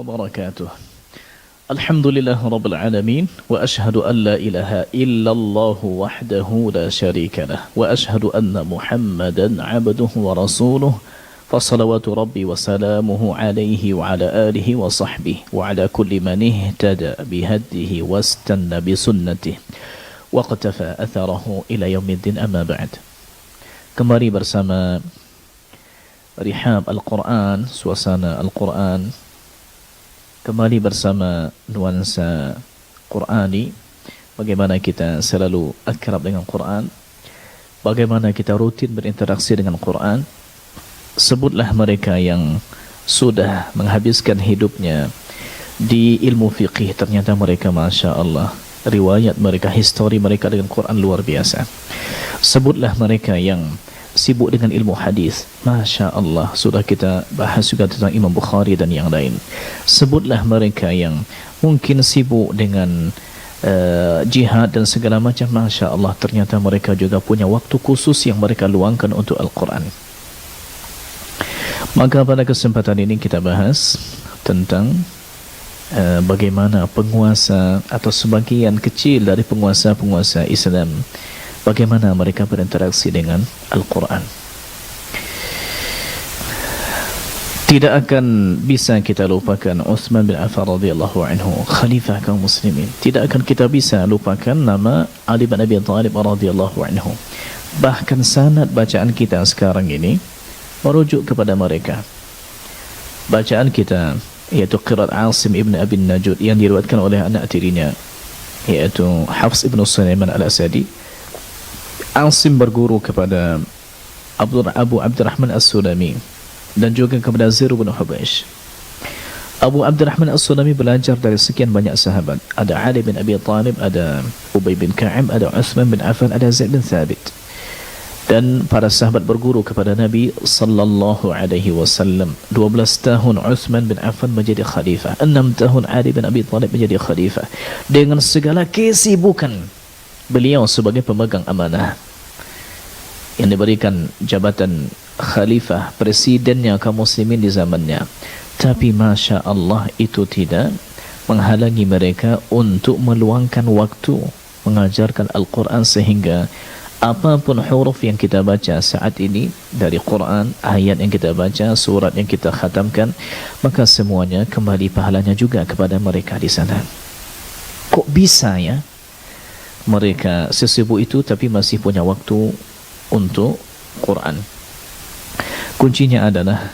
وبركاته. الحمد لله رب العالمين وأشهد أن لا إله إلا الله وحده لا شريك له وأشهد أن محمدا عبده ورسوله فصلوات ربي وسلامه عليه وعلى آله وصحبه وعلى كل من اهتدى بهديه واستنى بسنته واقتفى أثره إلى يوم الدين. أما بعد, kembali bersama Rihab Al-Quran, suasana Al-Quran, kembali bersama nuansa Qurani, bagaimana kita selalu akrab dengan Quran, bagaimana kita rutin berinteraksi dengan Quran. Sebutlah mereka yang sudah menghabiskan hidupnya di ilmu fiqih, ternyata mereka Masya Allah, riwayat mereka, histori mereka dengan Quran luar biasa. Sebutlah mereka yang sibuk dengan ilmu hadis, Masya Allah, sudah kita bahas juga tentang Imam Bukhari dan yang lain. Sebutlah mereka yang mungkin sibuk dengan jihad dan segala macam, Masya Allah, ternyata mereka juga punya waktu khusus yang mereka luangkan untuk Al-Quran. Maka pada kesempatan ini kita bahas tentang bagaimana penguasa atau sebagian kecil dari penguasa-penguasa Islam, bagaimana mereka berinteraksi dengan Al-Quran. Tidak akan bisa kita lupakan Uthman bin Affan radhiyallahu anhu, khalifah kaum muslimin. Tidak akan kita bisa lupakan nama Ali bin Abi Thalib radhiyallahu anhu. Bahkan sanad bacaan kita sekarang ini merujuk kepada mereka. Bacaan kita yaitu qiraat Asim ibn Abi Najud yang diriwayatkan oleh anak tirinya yaitu Hafs ibn Sulaiman al-Asadi. Asim berguru kepada Abu Abdurrahman As-Sulami dan juga kepada Zir bin Hubaysh. Abu Abdurrahman As-Sulami belajar dari sekian banyak sahabat. Ada Ali bin Abi Thalib, ada Ubay bin Ka'ab, ada Uthman bin Affan, ada Zaid bin Thabit. Dan para sahabat berguru kepada Nabi sallallahu alaihi wasallam. 12 tahun Uthman bin Affan menjadi khalifah, 6 tahun Ali bin Abi Thalib menjadi khalifah, dengan segala kesibukan beliau sebagai pemegang amanah yang diberikan jabatan khalifah, presidennya kaum muslimin di zamannya. Tapi Masya Allah, itu tidak menghalangi mereka untuk meluangkan waktu mengajarkan Al-Quran, sehingga apapun huruf yang kita baca saat ini dari Quran, ayat yang kita baca, surat yang kita khatamkan, maka semuanya kembali pahalanya juga kepada mereka di sana. Kok bisa ya mereka sesibuk itu tapi masih punya waktu untuk Quran? Kuncinya adalah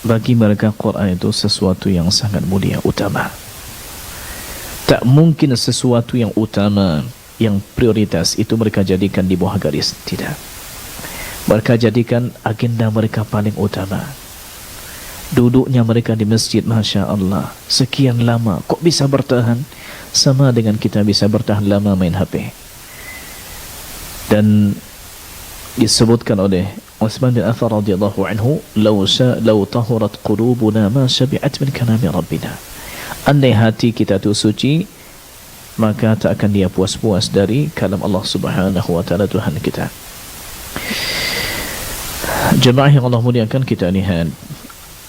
bagi mereka Quran itu sesuatu yang sangat mulia, utama. Tak mungkin sesuatu yang utama, yang prioritas itu mereka jadikan di bawah garis. Tidak. Mereka jadikan agenda mereka paling utama. Duduknya mereka di masjid, Masya Allah, sekian lama, kok bisa bertahan? Sama dengan kita bisa bertahan lama main HP. Dan disebutkan oleh Uthman bin Affan radhiyallahu anhu, law tahurat qulubuna ma syabi'at min kalami rabbina. Andai hati kita itu suci, maka tak akan dia puas-puas dari kalam Allah subhanahu wa ta'ala, Tuhan kita. Jemaah yang Allah muliakan, kita lihat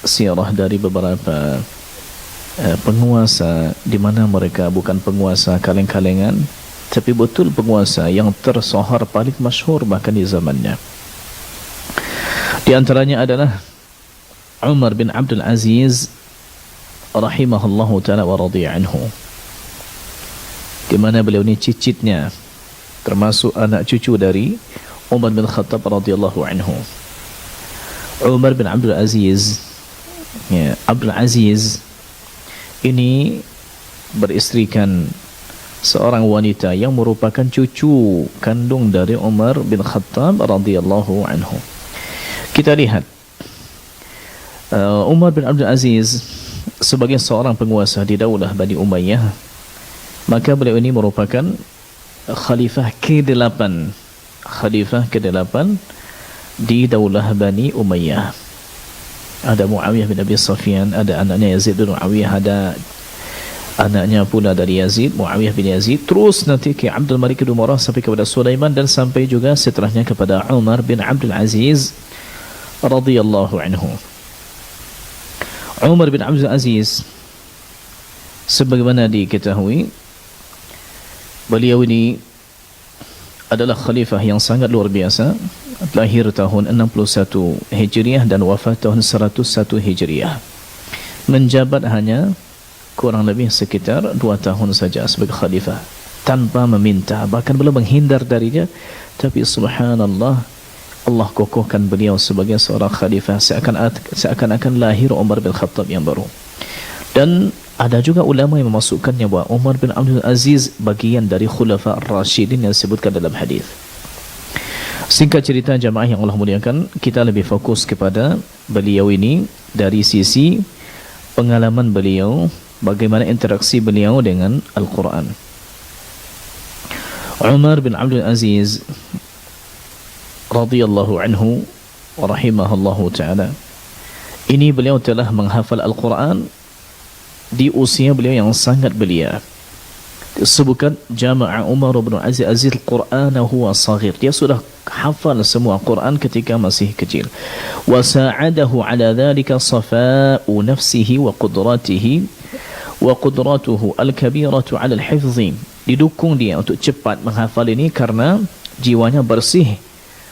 sirah dari beberapa penguasa, di mana mereka bukan penguasa kaleng-kalengan, tapi betul penguasa yang tersohor, paling masyhur bahkan di zamannya. Di antaranya adalah Umar bin Abdul Aziz rahimahullahu ta'ala wa radhiya anhu, di mana beliau ini cicitnya, termasuk anak cucu dari Umar bin Khattab radhiyallahu anhu. Umar bin Abdul Aziz, ya, Abdul Aziz ini beristrikan seorang wanita yang merupakan cucu kandung dari Umar bin Khattab radhiyallahu anhu. Kita lihat Umar bin Abdul Aziz sebagai seorang penguasa di daulah Bani Umayyah, maka beliau ini merupakan khalifah ke-8 di daulah Bani Umayyah. Ada Muawiyah bin Abi Sufyan, ada anaknya Yazid bin Muawiyah, ada anaknya pula dari Yazid, Muawiyah bin Yazid, terus nanti ke Abdul Malik bin Marwah sampai kepada Sulaiman, dan sampai juga setelahnya kepada Umar bin Abdul Aziz radhiyallahu anhu. Umar bin Abdul Aziz, sebagaimana diketahui, beliau ini adalah khalifah yang sangat luar biasa. Lahir tahun 61 Hijriah dan wafat tahun 101 Hijriah. Menjabat hanya kurang lebih sekitar 2 tahun saja sebagai khalifah, tanpa meminta, bahkan belum menghindar darinya. Tapi subhanallah, Allah kokohkan beliau sebagai seorang khalifah, seakan-akan lahir Umar bin Khattab yang baru. Dan ada juga ulama yang memasukkannya bahwa Umar bin Abdul Aziz bagian dari Khulafa Ar-Rasyidin yang disebutkan dalam hadis. Singkat cerita jamaah yang Allah muliakan, kita lebih fokus kepada beliau ini dari sisi pengalaman beliau, bagaimana interaksi beliau dengan Al-Quran. Umar bin Abdul Aziz radhiyallahu anhu wa rahimahullahu ta'ala, ini beliau telah menghafal Al-Quran di usia beliau yang sangat belia. Disebutkan jama'a Umar bin Aziz al-Quran huwa saghir, dia sudah hafal semua Quran ketika masih kecil. Wa sa'adahu ala dhalika safa'u nafsihi wa qudratuhu al-kabiratu ala al-hifzi, didukung dia untuk cepat menghafal ini karena jiwanya bersih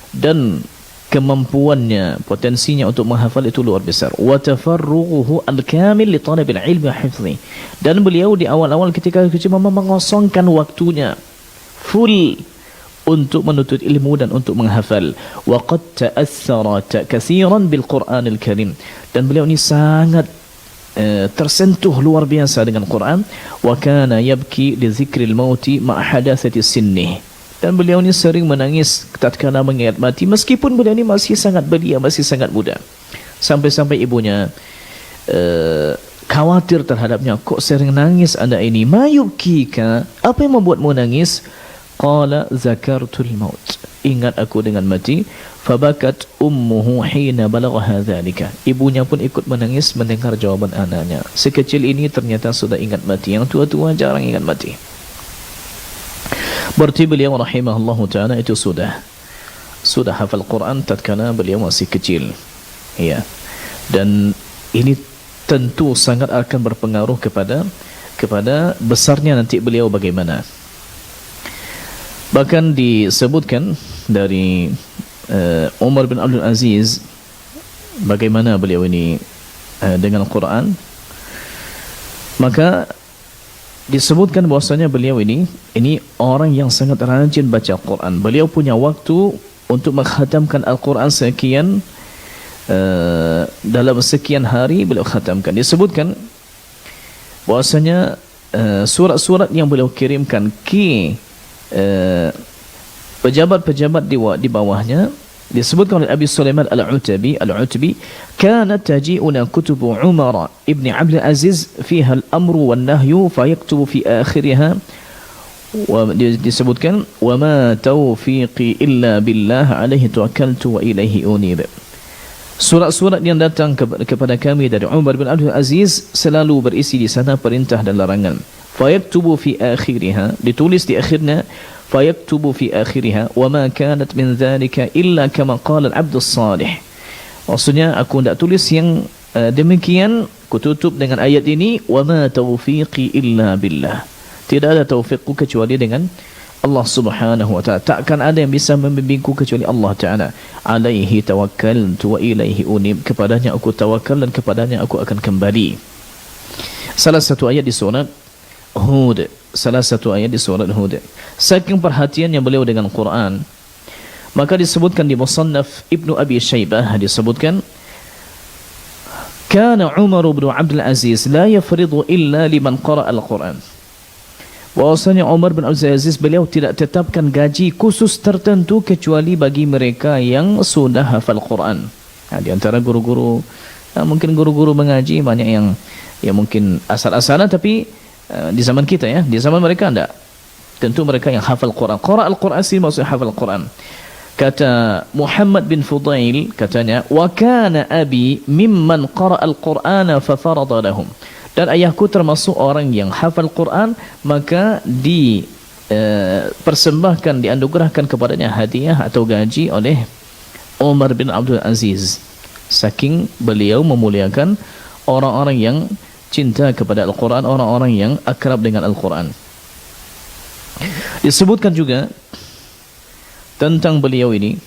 dan kemampuannya, potensinya untuk menghafal itu luar besar. Wa tafarrughuhu al-kamil li talabil ilmi wa hifzi, dan beliau di awal-awal ketika kecil memang mengosongkan waktunya full untuk menuntut ilmu dan untuk menghafal. Wa qad ta'athara katsiran bil Qur'anil Karim, dan beliau ini sangat tersentuh luar biasa dengan Quran. Wa kana yabki li dzikril mauti ma hadatsati sinnih, dan beliau ini sering menangis tatkala mengingat mati, meskipun beliau ini masih sangat belia, masih sangat muda. Sampai-sampai ibunya khawatir terhadapnya, kok sering nangis anda ini? Ma yubkika, apa yang membuatmu nangis? Qala zakartul maut, ingat aku dengan mati. Fabakat ummuhu hina balagha dzalika, ibunya pun ikut menangis mendengar jawaban anaknya. Sekecil ini ternyata sudah ingat mati, yang tua-tua jarang ingat mati. Berarti beliau rahimahullahu ta'ala itu sudah hafal Quran tatkala beliau masih kecil, ya. Dan ini tentu sangat akan berpengaruh kepada besarnya nanti beliau bagaimana. Bahkan disebutkan dari Umar bin Abdul Aziz bagaimana beliau ini dengan Quran, maka disebutkan bahwasanya beliau ini orang yang sangat rajin baca Quran. Beliau punya waktu untuk mengkhatamkan Al-Quran dalam sekian hari beliau khatamkan. Disebutkan bahwasanya surat-surat yang beliau kirimkan ke pejabat-pejabat di bawahnya, disebutkan oleh Abi Sulaiman al-Utbi, kanat taji'una kutubu Umar ibn Abdul Aziz fiha al-amru wan nahyu fayaktubu fi akhiriha, disebutkan wa ma taufiqi illa billah alaihi tawakkaltu wa ilaihi unib. Surat-surat yang datang kepada kami dari Umar bin Abdul Aziz selalu berisi di sana perintah dan larangan. Fayaktubu fi akhiriha, ditulis di akhirnya. Fayaktubu fi akhiriha wa ma kanat min dhalika illa kama qala al-abdus salih. Maksudnya aku tidak tulis yang demikian, kututup dengan ayat ini, wa ma taufiqi illa billah, tidak ada taufiqku kecuali dengan Allah subhanahu wa ta'ala, takkan ada yang bisa membimbingku kecuali Allah ta'ala. Alaihi tawakkaltu wa ilaihi unib, kepadanya aku tawakal dan kepadanya aku akan kembali. Salah satu ayat di surat Hud, saking perhatiannya beliau dengan Quran, maka disebutkan di Musannaf Ibnu Abi Syaibah, disebutkan kana Umar bin Abdul Aziz la yafridu illa liman qara al-Quran, bahwasanya Umar bin Abdul Aziz beliau tidak tetapkan gaji khusus tertentu kecuali bagi mereka yang sudah hafal Quran. Di antara guru-guru, mungkin guru-guru mengaji banyak yang mungkin asal-asalan, tapi di zaman kita, ya, di zaman mereka enggak. Tentu mereka yang hafal Quran. Qara al-Quran sih maksudnya hafal Quran. Kata Muhammad bin Fudail, katanya, wa kana abi mimman qara al-Qur'ana fa farada lahum. Dan ayahku termasuk orang yang hafal Quran, maka persembahkan, dianugerahkan kepadanya hadiah atau gaji oleh Umar bin Abdul Aziz. Saking beliau memuliakan orang-orang yang cinta kepada Al-Quran, orang-orang yang akrab dengan Al-Quran. Disebutkan juga tentang beliau ini,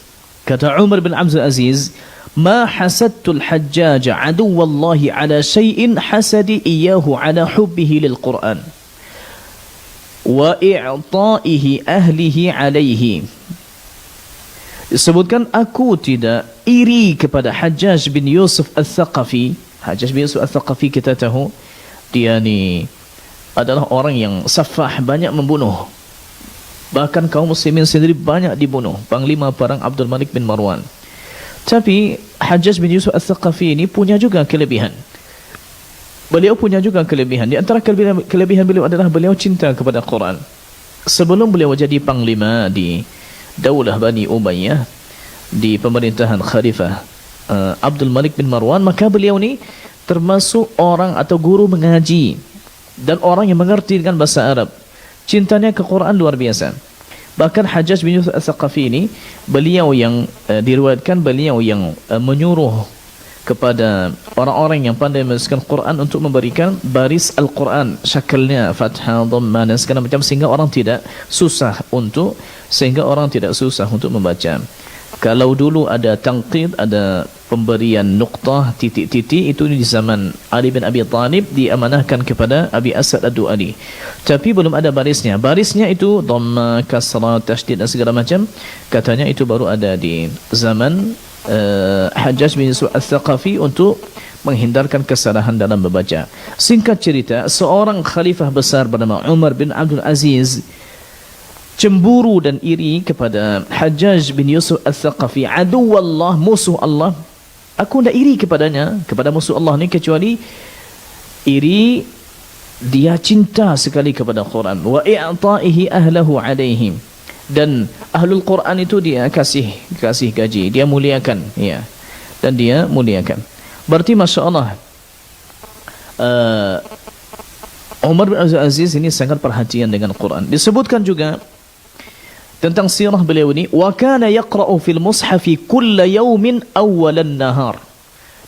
kata Umar bin Abdul Aziz, ma hasadtu al-Hajjaj aduwallahi ala syai'in hasadi iyahu ala hubbihi lil Quran wa i'ta'ihi ahlihi alaihi. Disebutkan, aku tidak iri kepada Hajjaj bin Yusuf al-Thaqafi. Hajjaj bin Yusuf al-Thaqafi kita tahu dia ni adalah orang yang safah, banyak membunuh. Bahkan kaum muslimin sendiri banyak dibunuh. Panglima perang Abdul Malik bin Marwan. Tapi Hajjaj bin Yusuf al-Thaqafi ini punya juga kelebihan. Beliau punya juga kelebihan. Di antara kelebihan beliau adalah beliau cinta kepada Quran. Sebelum beliau jadi panglima di Daulah Bani Umayyah, di pemerintahan Khalifah Abdul Malik bin Marwan, maka beliau ni termasuk orang atau guru mengaji dan orang yang mengerti dengan bahasa Arab. Cintanya ke Quran luar biasa. Bahkan Hajjaj bin Yusuf al-Thaqafi ini, beliau yang diriwayatkan beliau yang menyuruh kepada orang-orang yang pandai menuliskan Quran untuk memberikan baris Al-Quran, syakalnya fathah, dhamma dan segala macam, sehingga orang tidak susah untuk membaca. Kalau dulu ada tangqid, ada pemberian nuqtah, titik-titik, itu di zaman Ali bin Abi Thalib diamanahkan kepada Abi Asad ad-Du'ali. Tapi belum ada barisnya. Barisnya itu dhamma, kasrah, tasydid dan segala macam. Katanya itu baru ada di zaman Hajjaj bin Yusuf al-Thaqafi untuk menghindarkan kesalahan dalam membaca. Singkat cerita, seorang khalifah besar bernama Umar bin Abdul Aziz cemburu dan iri kepada Hajjaj bin Yusuf al-Thaqafi, aduwallah, musuh Allah. Aku tidak iri kepadanya, kepada musuh Allah ni, kecuali iri dia cinta sekali kepada Quran, wa i'ta'ihi ahlahu alaihim, dan ahlul Quran itu dia kasih gaji, dia muliakan, ya, dan dia muliakan. Berarti Masya Allah, Umar bin Abdul Aziz ini sangat perhatian dengan Quran. Disebutkan juga tentang sirah beliau ini, wa kana yaqra'u fil mushafi kulla yawmin awwalan nahar.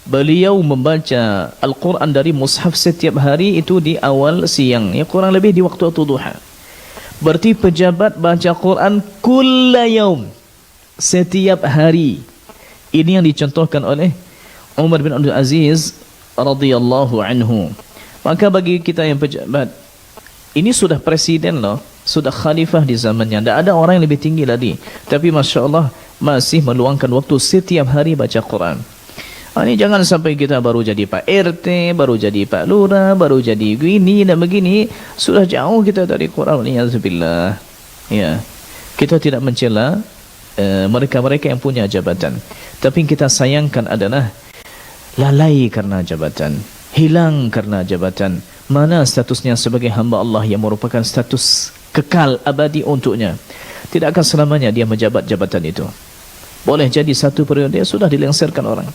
Beliau membaca Al-Quran dari mushaf setiap hari itu di awal siang, ya, kurang lebih di waktu duha. Berarti pejabat baca Quran kulla yawm, setiap hari. Ini yang dicontohkan oleh Umar bin Abdul Aziz radhiyallahu anhu. Maka bagi kita yang pejabat, ini sudah presiden loh, sudah khalifah di zamannya, tidak ada orang yang lebih tinggi lagi, tapi Masya Allah masih meluangkan waktu setiap hari baca Quran. Ini jangan sampai kita baru jadi Pak RT, baru jadi Pak Lurah, baru jadi gini dan begini, sudah jauh kita dari Quran. Alhamdulillah. Ya, kita tidak mencela mereka-mereka yang punya jabatan, tapi yang kita sayangkan adalah lalai karena jabatan, hilang karena jabatan. Mana statusnya sebagai hamba Allah yang merupakan status kekal abadi untuknya. Tidak akan selamanya dia menjabat jabatan itu. Boleh jadi satu periode sudah dilengsarkan orang,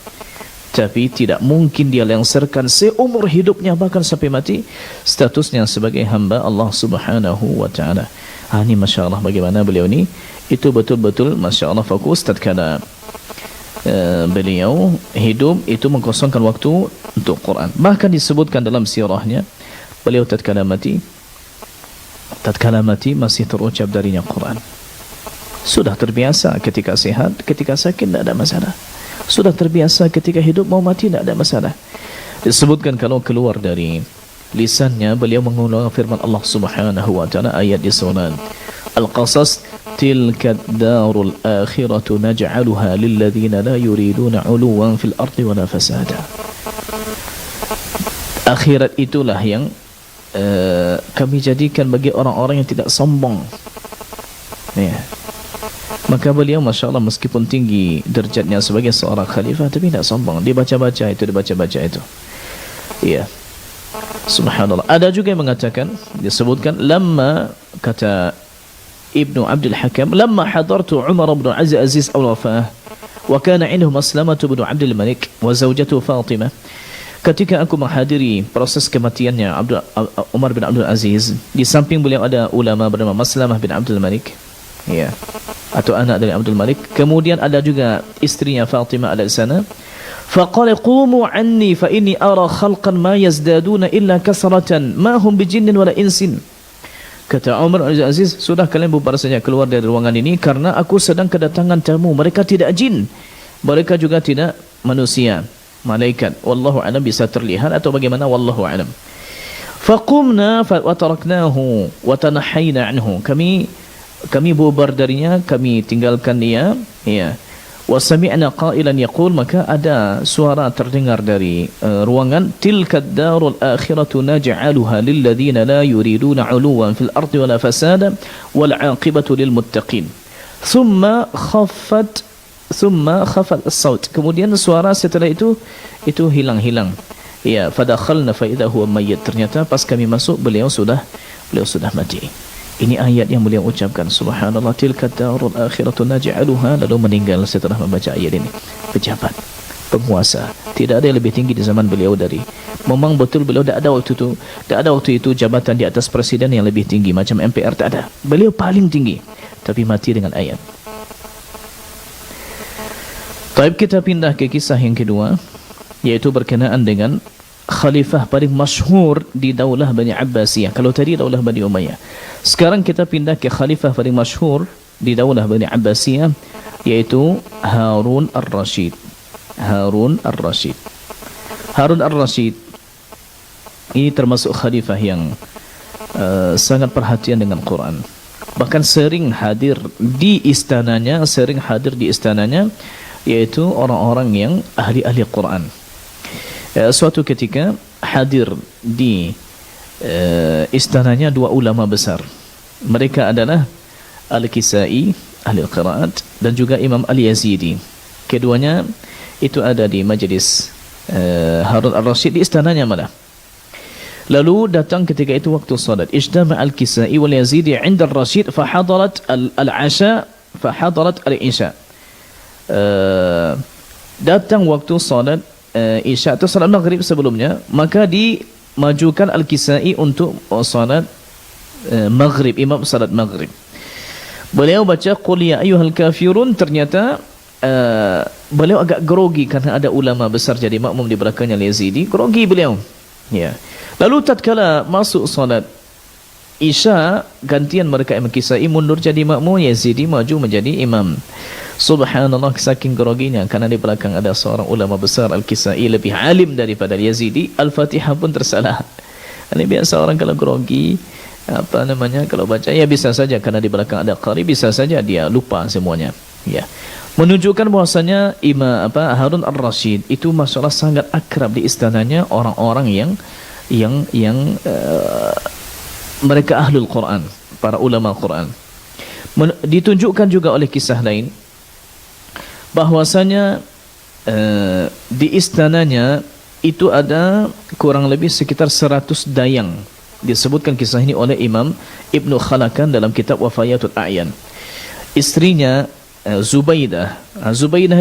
tapi tidak mungkin dia lengsarkan seumur hidupnya, bahkan sampai mati, statusnya sebagai hamba Allah subhanahu wa ta'ala. Ini Masya Allah bagaimana beliau ni, itu betul-betul Masya Allah fokus tatkala beliau hidup itu mengkosongkan waktu untuk Quran. Bahkan disebutkan dalam sirahnya, beliau tatkala mati masih terucap darinya Quran. Sudah terbiasa ketika sehat, ketika sakit tidak ada masalah. Sudah terbiasa ketika hidup mau mati tidak ada masalah. Disebutkan kalau keluar dari lisannya beliau mengulang firman Allah Subhanahu wa taala ayat di surah Al-Qasas, tilka darul akhiratu naj'aluha lil ladzina la yuriduna 'uluwan fil ardi wala fasada. Akhirat itulah yang kami jadikan bagi orang-orang yang tidak sombong. Ya. Maka beliau Masya Allah meskipun tinggi derajatnya sebagai seorang khalifah, tapi tidak sombong. Dia baca-baca itu. Ya. Subhanallah. Ada juga yang mengatakan, disebutkan, lamma, kata Ibnu Abdul Hakam, lamma hadartu Umar bin Abdul Aziz al-wafah, wa kana indahu Maslamah bin Abdul Malik wa zawjatu Fatimah. Ketika aku menghadiri proses kematiannya Umar bin Abdul Aziz, di samping beliau ada ulama bernama Maslamah bin Abdul Malik, ya, atau anak dari Abdul Malik. Kemudian ada juga istrinya Fatimah ada di sana. فقال قوموا عني فإني أرى خلقا ما يزدادون إلا كثرة ما هم بجن ولا إنس. Kata Umar Al-Aziz, sudah kalian bubar saja keluar dari ruangan ini karena aku sedang kedatangan tamu. Mereka tidak jin, mereka juga tidak manusia, malaikat. Wallahu a'lam, bisa terlihat atau bagaimana, wallahu a'lam. Faqumna wa taraknahu wa tanahayna anhu. Kami bubar darinya, kami tinggalkan dia, ya. Wa sami'na qailan yaqul, maka ada suara terdengar dari ruangan, tilka ad-darul akhiratu naj'aluha lil ladzina la yuriduna 'uluwan fil ardi wala fasada wal 'aqibatu lil muttaqin. Thumma khaffat as-saut. Kemudian suara setelah itu hilang. Ya, fadakhalna fa idza huwa mayyit. Ternyata pas kami masuk beliau sudah mati. Ini ayat yang beliau ucapkan, subhanallah, tilka darul akhiratu naj'aluha, lalu meninggal setelah membaca ayat ini. Pejabat, penguasa, tidak ada yang lebih tinggi di zaman beliau dari. Memang betul beliau tidak ada waktu itu jabatan di atas presiden yang lebih tinggi macam MPR, tak ada. Beliau paling tinggi, tapi mati dengan ayat. Baik, kita pindah ke kisah yang kedua, yaitu berkenaan dengan khalifah paling masyhur di Daulah Bani Abbasiyah. Kalau tadi Daulah Bani Umayyah, sekarang kita pindah ke khalifah paling masyhur di Daulah Bani Abbasiyah, yaitu Harun Ar-Rashid. Harun Ar-Rashid ini termasuk khalifah yang sangat perhatian dengan Quran. Bahkan sering hadir di istananya, yaitu orang-orang yang ahli-ahli Quran. Suatu ketika hadir di istananya dua ulama besar. Mereka adalah Al-Kisai, ahli qiraat, dan juga Imam Al-Yazidi. Keduanya itu ada di majlis Harun Ar-Rashid di istananya malah. Lalu datang ketika itu waktu salat. Ijtama Al-Kisai wal Yazidi 'inda Ar-Rashid fa hadarat al-'asha fa hadarat al-'isha. Datang waktu salat Isya atau salat maghrib sebelumnya, maka dimajukan Al-Kisai untuk salat maghrib, imam salat maghrib. Beliau baca qul ya ayyuhal kafirun. Ternyata beliau agak grogi karena ada ulama besar jadi makmum di belakangnya Al-Yazidi. Grogi beliau, ya. Lalu tatkala masuk salat Isya, gantian mereka Imam Kisai mundur jadi makmum, Yazidi maju menjadi imam. Subhanallah, saking groginya karena di belakang ada seorang ulama besar. Al-Kisai lebih alim daripada Yazidi. Al-Fatihah pun tersalah. Ini biasa orang kalau grogi, kalau baca, ya bisa saja karena di belakang ada qari, bisa saja dia lupa semuanya, ya. Menunjukkan bahwasanya Harun Ar-Rashid itu masalah sangat akrab di istananya orang-orang yang mereka ahlul Quran, para ulama Quran. Ditunjukkan juga oleh kisah lain bahwasanya di istananya itu ada kurang lebih sekitar 100 dayang. Disebutkan kisah ini oleh Imam Ibnu Khalakan dalam kitab Wafayatul A'yan. Istrinya Zubaidah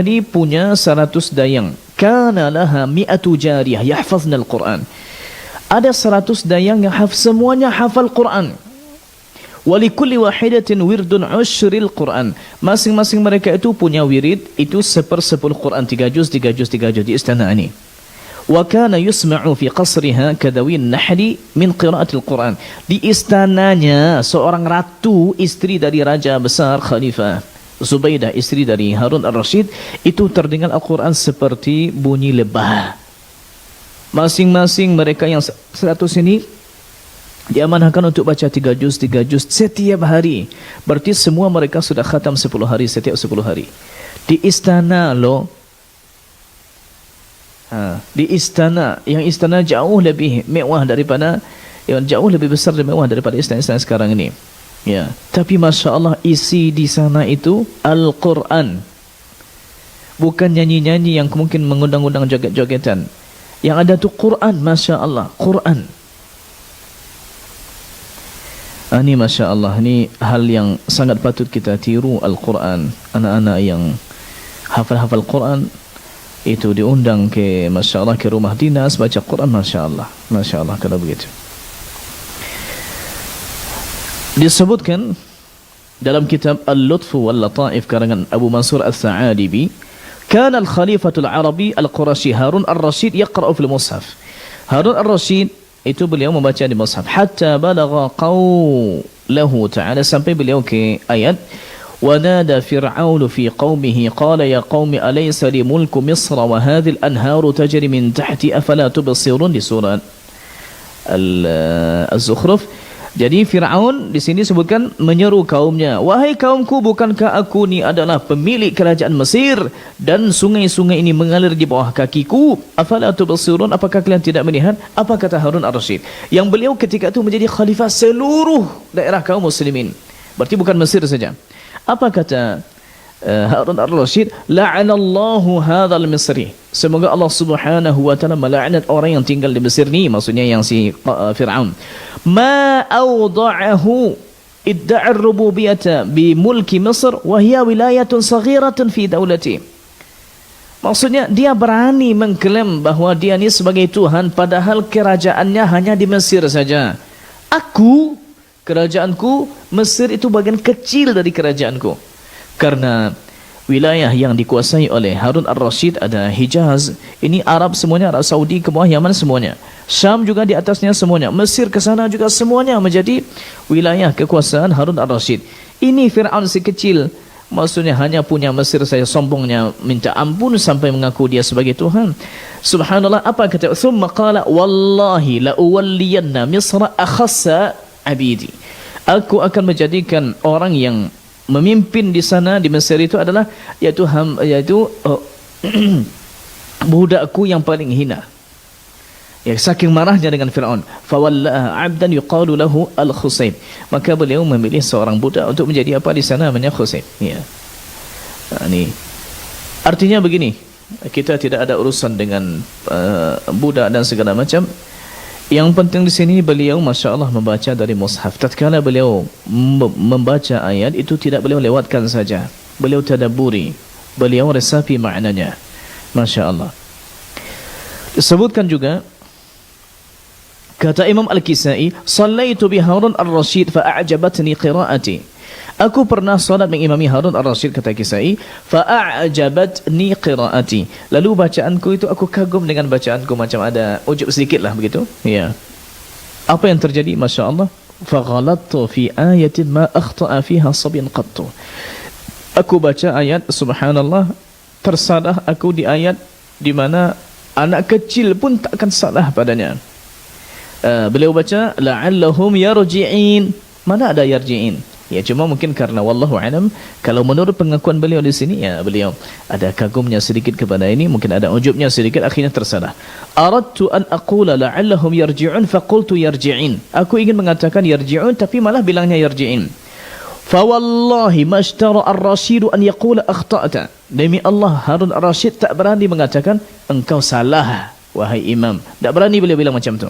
ini punya 100 dayang. Kana laha mi'atu jariyah yahfazna al-Quran. Ada 100 dayang yang semuanya hafal Quran. Walikulli wahidatin wirdun ushril Quran. Masing-masing mereka itu punya wirid, itu 1/10 Quran, 3 juz di istana ini. Wa kana yusma'u fi qasriha kadawin nahli min qiraatil Quran. Di istananya seorang ratu, istri dari raja besar khalifah Zubaidah, istri dari Harun Ar-Rashid, itu terdengar Al-Quran seperti bunyi lebah. Masing-masing mereka yang 100 ini diamanahkan untuk baca 3 juz setiap hari. Berarti semua mereka sudah khatam 10 hari, setiap 10 hari. Di istana loh. Di istana, yang istana jauh lebih mewah daripada, yang jauh lebih besar dan mewah daripada istana-istana sekarang ini. Ya, tapi Masya Allah isi di sana itu Al-Quran. Bukan nyanyi-nyanyi yang mungkin mengundang-undang joget-jogetan. Yang ada tu Quran, Masya Allah, Quran. Ini Masya Allah, ini hal yang sangat patut kita tiru. Al-Quran, anak-anak yang hafal-hafal Quran itu diundang ke, Masya Allah, ke rumah dinas baca Quran. Masya Allah kalau begitu. Disebutkan dalam kitab Al-Lutfu wal Lataif karangan Abu Mansur Al-Sa'adibi, كان الخليفة العربي القرشي هارون الرشيد يقرأ في المصحف. Harun al-Rashid itu beliau membaca di mushaf hatta balagha qawlahu ta'ala, sampai beliau ke ayat ونادى فرعون في قومه قال يا قوم أليس لي ملك مصر وهذه الأنهار تجري من تحتي أفلا تبصرون, di surah Az-Zukhruf. Jadi Fir'aun di sini sebutkan menyeru kaumnya, wahai kaumku, bukankah aku ni adalah pemilik kerajaan Mesir dan sungai-sungai ini mengalir di bawah kakiku? Afala tubsirun, apakah kalian tidak melihat? Apa kata Harun ar-Rasyid? Yang beliau ketika itu menjadi khalifah seluruh daerah kaum muslimin. Berarti bukan Mesir saja. Apa kata Harun ar-Rasyid? La'anallahu hadzal Misri. Semoga Allah Subhanahu wa taala melaknat orang yang tinggal di Mesir ni, maksudnya yang si Fir'aun. Ma awda'ahu idda'a ar-rububiyyata bi mulki Misr wa hiya wilayatun saghiratun fi dawlati. Maksudnya dia berani mengklaim bahawa dia ni sebagai Tuhan padahal kerajaannya hanya di Mesir saja. Aku, kerajaanku Mesir itu bagian kecil dari kerajaanku. Karena wilayah yang dikuasai oleh Harun ar-Rasyid ada Hijaz, ini Arab semuanya, Arab Saudi ke bawah Yaman semuanya, Syam juga di atasnya semuanya, Mesir ke sana juga semuanya menjadi wilayah kekuasaan Harun ar-Rasyid. Ini Fir'aun si kecil, maksudnya hanya punya Mesir saja, sombongnya minta ampun sampai mengaku dia sebagai Tuhan. Subhanallah, apa kata? Thumma qala wallahi la uwalliyanna Misra akhassa abidi. Aku akan menjadikan orang yang memimpin di sana di Mesir itu adalah yaitu budakku yang paling hina. Ya, saking marahnya dengan Fir'aun. Fawallaha 'abdan yuqalu lahu al-Khusayb. Maka beliau memilih seorang budak untuk menjadi apa di sana, namanya Khusayb. Ya. Ini artinya begini, kita tidak ada urusan dengan budak dan segala macam. Yang penting di sini beliau Masya Allah membaca dari mushaf. Tatkala beliau membaca ayat itu tidak beliau lewatkan saja, beliau tadabburi, beliau resapi maknanya. Masya Allah. Disebutkan juga kata Imam Al-Kisai, "Shallaitu bi Harun ar-Rasyid fa'ajabatni qira'ati." Aku pernah salat mengimami Harun ar-Rasyid, kata Kisai, fa'ajabatni qira'ati. Lalu bacaanku itu aku kagum dengan bacaanku, macam ada ujub sedikitlah begitu. Ya. Apa yang terjadi? Masya Allah. Faghalattu fi ayatin ma akhta'a fiha sabyan qattu. Aku baca ayat, subhanallah, tersalah aku di ayat di mana anak kecil pun tak akan salah padanya. Beliau baca la'allahum yarji'in. Mana ada yarji'in? Ya, cuma mungkin karena wallahu alam, kalau menurut pengakuan beliau di sini, ya beliau ada kagumnya sedikit kepada ini, mungkin ada ujubnya sedikit, akhirnya tersalah. Aradtu an aqula la'allahum yarji'un faqultu yarji'in. Aku ingin mengatakan yarji'un tapi malah bilangnya yarji'in. Fa wallahi mashtara ar-Rasyid an yaqula akhta'ta. Demi Allah, Harun ar-Rasyid tak berani mengatakan engkau salah wahai imam. Tak berani beliau bilang macam tu.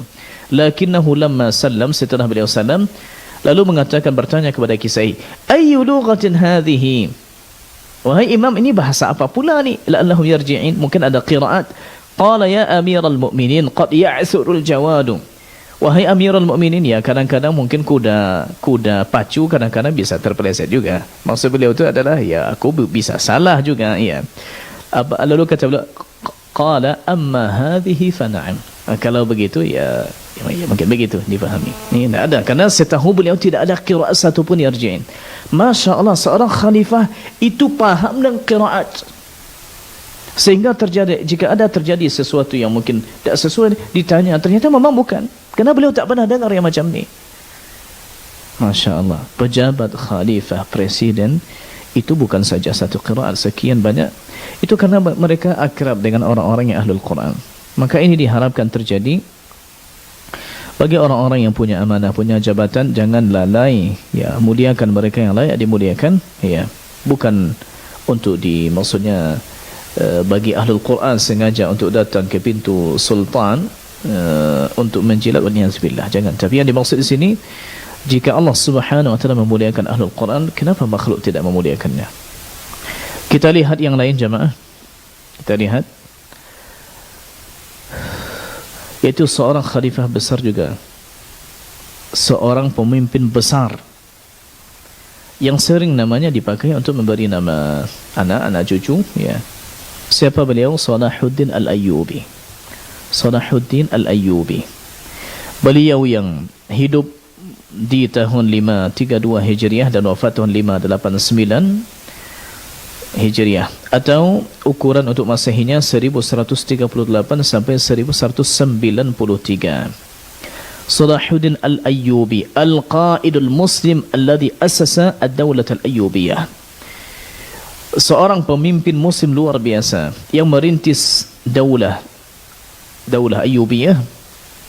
Lakinnahu lamma sallam, setelah beliau salam, lalu mengatakan, bertanya kepada Kisai, ayyu lughatin hadhihi? Wahai imam, ini bahasa apa pula ni? La'allahum yarji'in, mungkin ada qiraat. Qala ya amiral mu'minin qad ya'thurul jawadu. Wahai amiral mu'minin, ya kadang-kadang mungkin kuda pacu kadang-kadang bisa terpeleset juga. Maksud beliau itu adalah ya aku bisa salah juga, ya. Lalu kata beliau, qala amma hadhihi fa na'am. Kalau begitu ya mungkin begitu dipahami. Ini tidak ada, karena setahu beliau tidak ada qiraat satu pun yarji'in. Masya Allah, seorang khalifah itu paham dengan qiraat, sehingga jika ada terjadi sesuatu yang mungkin tak sesuai, ditanya, ternyata memang bukan, kerana beliau tak pernah dengar yang macam ni. Masya Allah, pejabat, khalifah, presiden itu bukan saja satu qiraat, sekian banyak. Itu karena mereka akrab dengan orang-orang yang ahlul Quran. Maka ini diharapkan terjadi bagi orang-orang yang punya amanah, punya jabatan. Jangan lalai, ya, muliakan mereka yang layak dimuliakan, ya, bukan untuk maksudnya bagi ahlul Quran sengaja untuk datang ke pintu sultan untuk menjilat, waliyazbillah, jangan. Tapi yang dimaksud di sini, jika Allah Subhanahu wa taala memuliakan ahlul Quran, kenapa makhluk tidak memuliakannya? Kita lihat yang lain, jamaah. Kita lihat, yaitu seorang khalifah besar juga, seorang pemimpin besar yang sering namanya dipakai untuk memberi nama anak-anak cucu, ya. Siapa beliau? Salahuddin Al-Ayyubi. Salahuddin Al-Ayyubi. Beliau yang hidup di tahun 532 Hijriah dan wafat tahun 589 Hijriah, atau ukuran untuk Masehinya 1138 sampai 1193. Salahuddin Al-Ayyubi, Al-Qaidul Muslim alladhi asasa ad-Daulah Al-Ayyubiyah. Seorang pemimpin muslim luar biasa yang merintis Daulah Ayyubiyah,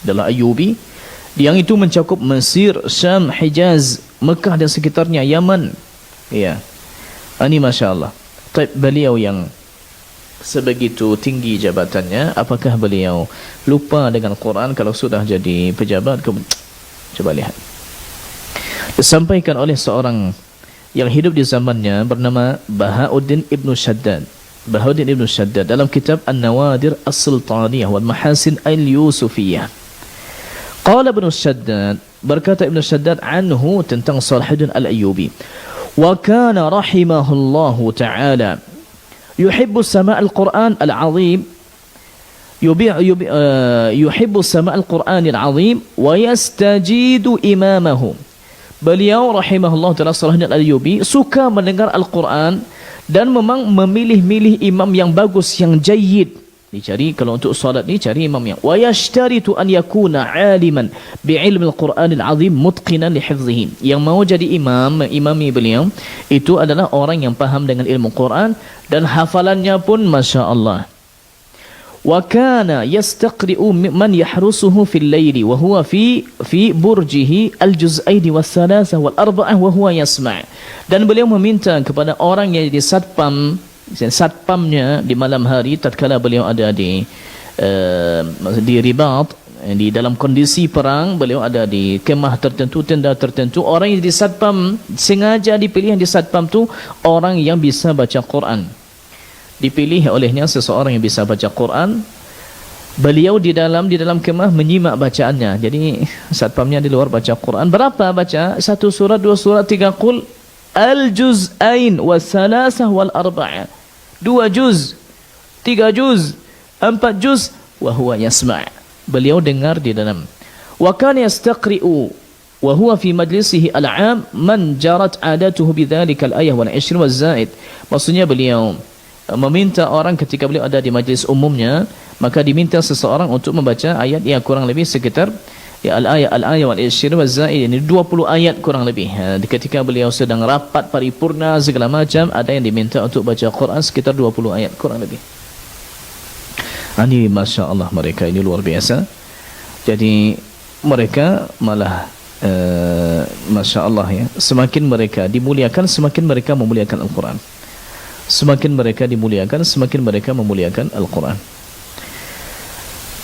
Daulah Ayyubi, yang itu mencakup Mesir, Syam, Hijaz, Mekah dan sekitarnya, Yaman. Ya. Ini masya-Allah. Beliau yang sebegitu tinggi jabatannya, apakah beliau lupa dengan Quran kalau sudah jadi pejabat? Coba lihat. Disampaikan oleh seorang yang hidup di zamannya bernama Bahauddin Ibn Shaddad. Bahauddin Ibn Shaddad dalam kitab An-Nawadir As-Sultaniyah wal Mahasin Al-Yusufiyah. Qala Ibn Shaddad, berkata Ibn Shaddad anhu tentang Salahuddin Al-Ayyubi, wa kana rahimahullahu ta'ala yuhibbu sama' al-Quran al-azim, yuhibbu sama' al-Quran al-azim wa yastajidu imamahu. Beliau rahimahullah ta'ala Salahuddin Al-Ayyubi suka mendengar Al-Quran dan memang memilih-milih imam yang bagus, yang jayyid. Dicari kalau untuk salat ni cari imam yang wa yashtaritu an yakuna aliman bi ilmi al-Quran al-azim mutqinan li hifdhihi. Yang mau jadi imami beliau itu adalah orang yang paham dengan ilmu Quran dan hafalannya pun masya-Allah. Wa kana yastaqri'u man yahrusuhu fil laili wa huwa fi burjihi al-juz'ain was-salasa wal-arba'ah wa huwa yasma'. Dan beliau meminta kepada orang yang jadi satpamnya di malam hari tatkala beliau ada di ribat, di dalam kondisi perang, beliau ada di kemah tertentu, tenda tertentu, orang yang di satpam sengaja dipilih yang di satpam tu orang yang bisa baca Quran. Dipilih olehnya seseorang yang bisa baca Quran. Beliau di dalam kemah menyimak bacaannya. Jadi satpamnya di luar baca Quran. Berapa baca? 1 surat, 2 surat, 3 qul al-juz'ain was-salasah wal-arba'ah. 2 juz, 3 juz, 4 juz, wa huwa yasma'. Beliau dengar di dalam. Wa kana yastaqri'u wa huwa fi majlisihi al-'am man jarat 'adatuhu bidzalika al-ayah wal-'ishr waz-zaid. Maksudnya beliau meminta orang ketika beliau ada di majlis umumnya, maka diminta seseorang untuk membaca ayat yang kurang lebih sekitar al-ayah wal-'ishr waz-zaid, ini 20 ayat kurang lebih. Ketika beliau sedang rapat paripurna segala macam, ada yang diminta untuk baca Quran sekitar 20 ayat kurang lebih. Ini masya-Allah, mereka ini luar biasa. Jadi mereka malah masya-Allah ya, semakin mereka dimuliakan semakin mereka memuliakan Al-Quran. Semakin mereka dimuliakan semakin mereka memuliakan Al-Quran.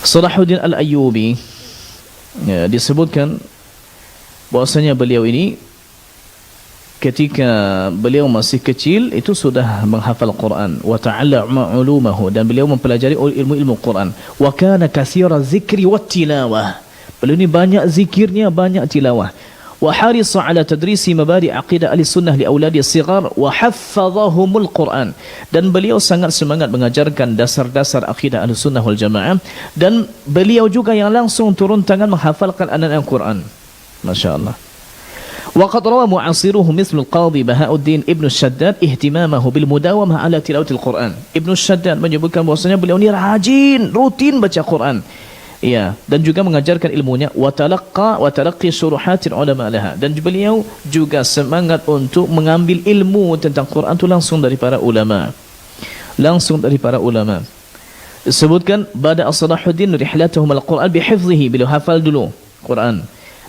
Salahuddin Al-Ayyubi ya, disebutkan bahwasanya beliau ini ketika beliau masih kecil itu sudah menghafal Quran, wa ta'allama ulumahu, dan beliau mempelajari ilmu-ilmu Quran. Wa kana katsira zikri wat tilawah. Beliau ini banyak zikirnya, banyak tilawah. Wa harisa ala tadrisi mabadi aqidah ahli-sunnah li auladi as-sighar wa haffadhahumul Quran. Dan beliau sangat semangat mengajarkan dasar-dasar akidah ahli-sunnah wal jamaah, dan beliau juga yang langsung turun tangan menghafalkan anak-anak Quran. Masya-Allah. Wa qad rawa mu'asiruhu mithlu al-Qadhi Bahauddin Ibn Shaddad ihtimamahu bil mudawamah ala tilawatil Quran. Ibn Shaddad menyebutkan bahwasanya beliau ni rajin, rutin baca Quran. Ya, dan juga mengajarkan ilmunya wa talaqqi syuruhatil ulama laha, dan beliau juga semangat untuk mengambil ilmu tentang Quran itu langsung dari para ulama. Disebutkan bada Salahuddin rihlatahum al-Quran bihifdhihi, beliau hafal dulu Quran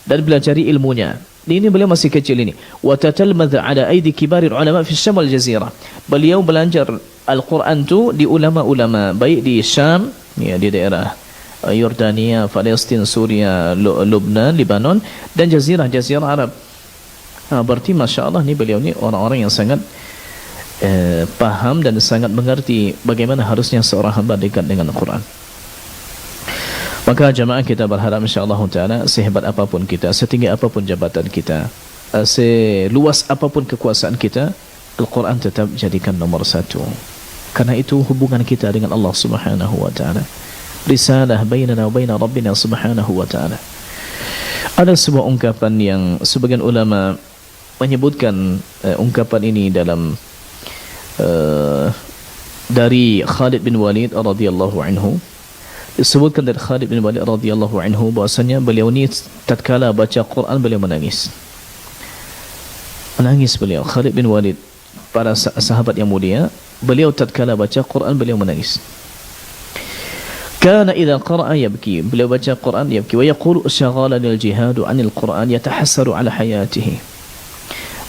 dan pelajari ilmunya. Ini beliau masih kecil ini. Wa tatalmadha ala aidi kibaril ulama fi Syam wal Jazirah. Beliau belajar Al-Quran tu di ulama-ulama baik di Syam, ya, di daerah Yordania, Palestin, Suria, Lebanon, Libanon, dan Jazirah Arab. Berarti masya-Allah ni beliau ni orang-orang yang sangat paham dan sangat mengerti bagaimana harusnya seorang hamba dekat dengan Al-Quran. Maka jemaah kita berharap insya-Allah taala sehebat apapun kita, setinggi apapun jabatan kita, seluas apapun kekuasaan kita, Al-Quran tetap jadikan nomor 1. Karena itu hubungan kita dengan Allah Subhanahu wa taala. Risalah bainana wa baina Rabbina Subhanahu wa taala. Ada sebuah ungkapan yang sebagian ulama menyebutkan ungkapan ini dalam dari Khalid bin Walid radhiyallahu anhu. Disebutkan dari Khalid bin Walid radhiyallahu anhu bahwasanya beliau ni tatkala baca Quran beliau menangis. Menangis beliau, Khalid bin Walid, para sahabat yang mulia, beliau tatkala baca Quran beliau menangis. Kana idza qara'a yabki, beliau baca Quran yabki wa yaqulu syaghalani al-jihad 'anil Quran yatahassaru 'ala hayatihi.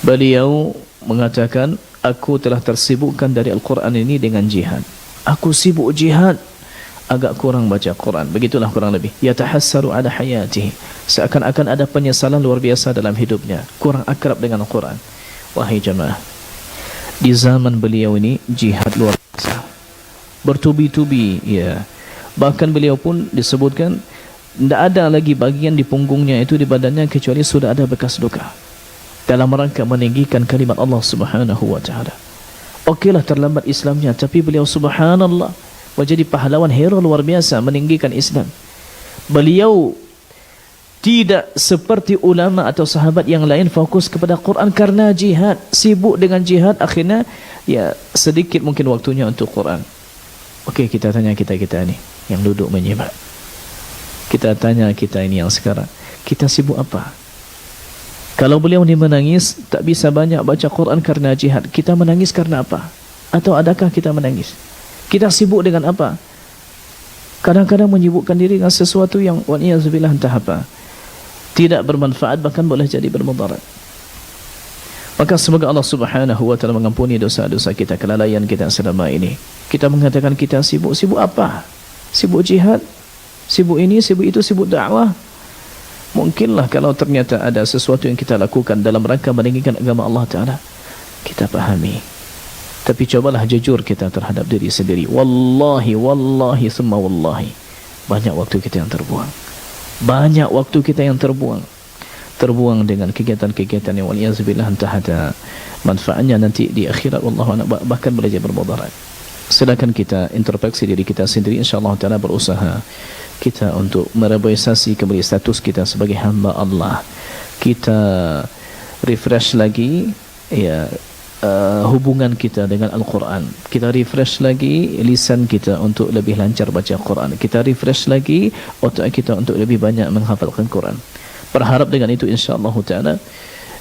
Beliau mengatakan, aku telah tersibukkan dari Al-Quran ini dengan jihad. Aku sibuk jihad, agak kurang baca Quran. Begitulah kurang lebih. Yatahassaru 'ala hayatihi. Seakan-akan ada penyesalan luar biasa dalam hidupnya, kurang akrab dengan Al-Quran. Wahai jemaah, di zaman beliau ini jihad luar biasa, bertubi-tubi, ya. Bahkan beliau pun disebutkan tidak ada lagi bagian di punggungnya itu di badannya kecuali sudah ada bekas luka dalam rangka meninggikan kalimat Allah Subhanahu wa taala. Okeylah terlambat Islamnya, tapi beliau subhanallah menjadi pahlawan hero luar biasa meninggikan Islam. Beliau tidak seperti ulama atau sahabat yang lain fokus kepada Quran karena jihad, sibuk dengan jihad, akhirnya ya sedikit mungkin waktunya untuk Quran. Okey, kita tanya kita ni yang duduk menyimak. Kita tanya kita ini yang sekarang, kita sibuk apa? Kalau beliau ni menangis, tak bisa banyak baca Quran karena jihad, kita menangis karena apa? Atau adakah kita menangis? Kita sibuk dengan apa? Kadang-kadang menyibukkan diri dengan sesuatu yang wa'iyahzubillah entah apa, tidak bermanfaat, bahkan boleh jadi bermudarat. Maka semoga Allah Subhanahu wa taala mengampuni dosa-dosa kita, kelalaian kita selama ini. Kita mengatakan kita sibuk apa? Sibuk jihad, sibuk ini, sibuk itu, sibuk dakwah. Mungkinlah kalau ternyata ada sesuatu yang kita lakukan dalam rangka meninggikan agama Allah Ta'ala, kita pahami. Tapi cobalah jujur kita terhadap diri sendiri. Wallahi, summa wallahi, banyak waktu kita yang terbuang. Banyak waktu kita yang terbuang. Terbuang dengan kegiatan-kegiatan yang waliyahzubillah entah ada manfaatnya nanti di akhirat, wallahu a'lam, bahkan boleh jadi bermudarat. Silakan kita introspeksi diri kita sendiri, insyaallah taala berusaha kita untuk merealisasi kembali status kita sebagai hamba Allah. Kita refresh lagi ya hubungan kita dengan Al-Quran. Kita refresh lagi lisan kita untuk lebih lancar baca Quran. Kita refresh lagi otak kita untuk lebih banyak menghafalkan Quran. Berharap dengan itu insyaallah taala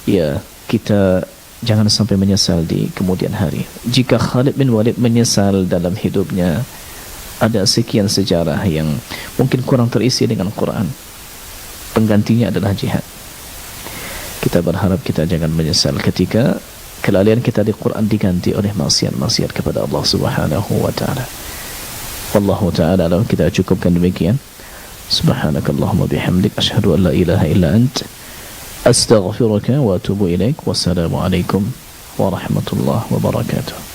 ya kita jangan sampai menyesal di kemudian hari. Jika Khalid bin Walid menyesal dalam hidupnya, ada sekian sejarah yang mungkin kurang terisi dengan Quran, penggantinya adalah jihad. Kita berharap kita jangan menyesal ketika kelalaian kita di Quran diganti oleh maksiat-maksiat kepada Allah Subhanahu wa taala. Wallahu taala alam. Kita cukupkan demikian. Subhanakallahumma bihamdik asyhadu an la ilaha illa ant astaghfiruka wa atubu ilaik. Wassalamu alaikum warahmatullahi wabarakatuh.